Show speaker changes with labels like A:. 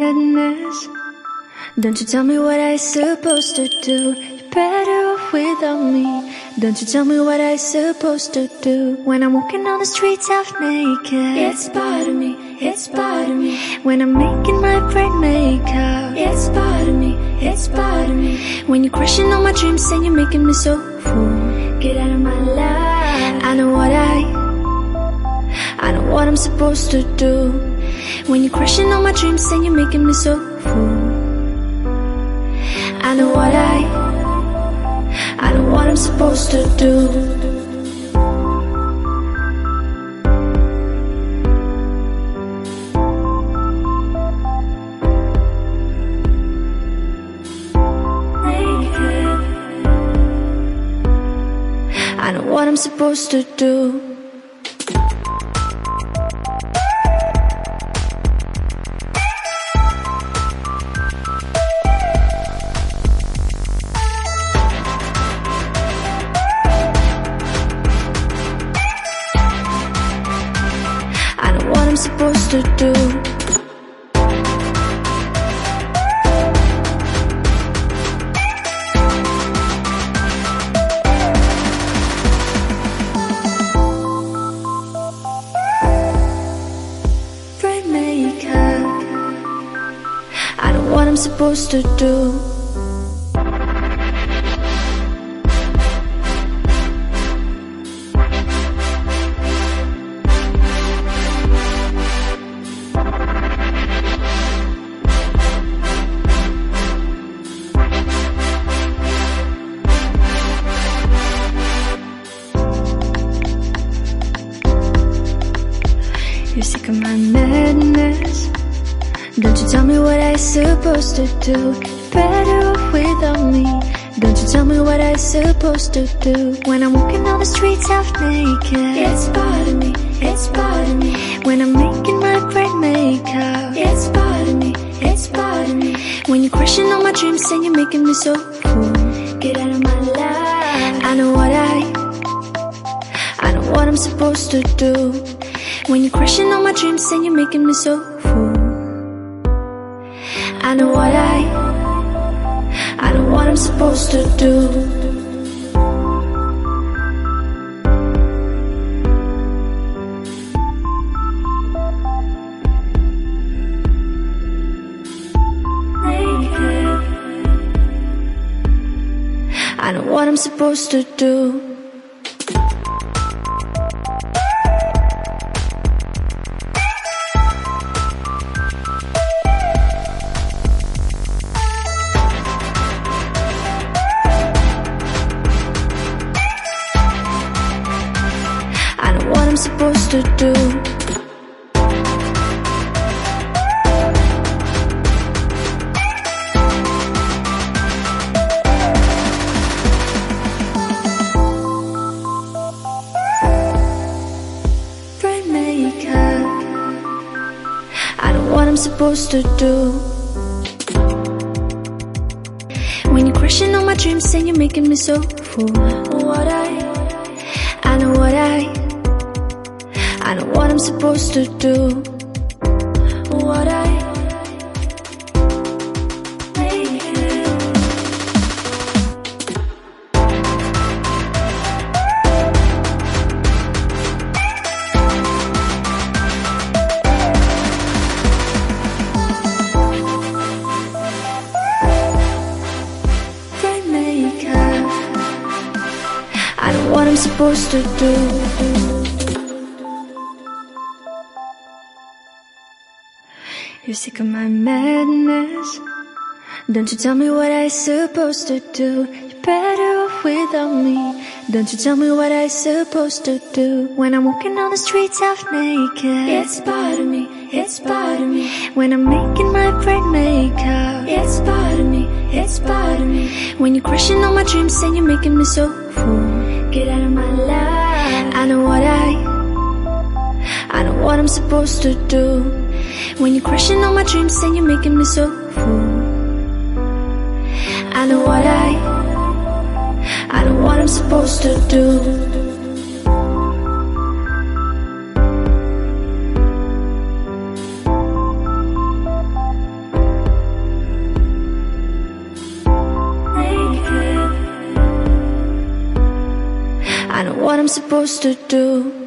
A: madness. Don't you tell me what I supposed to do. You're better off without me. Don't you tell me what I supposed to do. When I'm walking on the streets half naked, it's part of me, it's part of me. When I'm making my bright makeup, it's part of me, it's part of me. When you're crushing on my dreams and you're making me so full, get out of my life. I know what I'm supposed to do. When you're crushing on my dreams and you're making me so full, I know what I'm supposed to do. I know what I'm supposed to do. I know what I'm supposed to do. I know what I'm supposed to do. You're sick of my madness. Don't you tell me what I supposed to do. You're better off without me. Don't you tell me what I supposed to do. When I'm walking on the streets half naked, it's part of me, it's part of me. When I'm making my bright makeup, it's part of me, it's part of me. When you're crushing on my dreams and you're making me so full, get out of my life. I know what I'm supposed to do. When you're crushing on my dreams and you're making me so full, I know what I'm supposed to do. I know what I'm supposed to do. I know what I'm supposed to do. Bright makeup. I know what I'm supposed to do. When you're crushing on my dreams and you're making me so full, I know what I'm supposed to do. Bright makeup. I know what I'm supposed to do. You're sick of my madness. Don't you tell me what I supposed to do. You're better off without me. Don't you tell me what I supposed to do. When I'm walking on the streets half naked, it's part of me, it's part of me. When I'm making my bright makeup, it's part of me, it's part of me. When you're crushing on my dreams and you're making me so full, get out of my life. I know what I'm supposed to do. When you're crushing on my dreams and you're making me so full, I know what I'm supposed to do. I know what I'm supposed to do.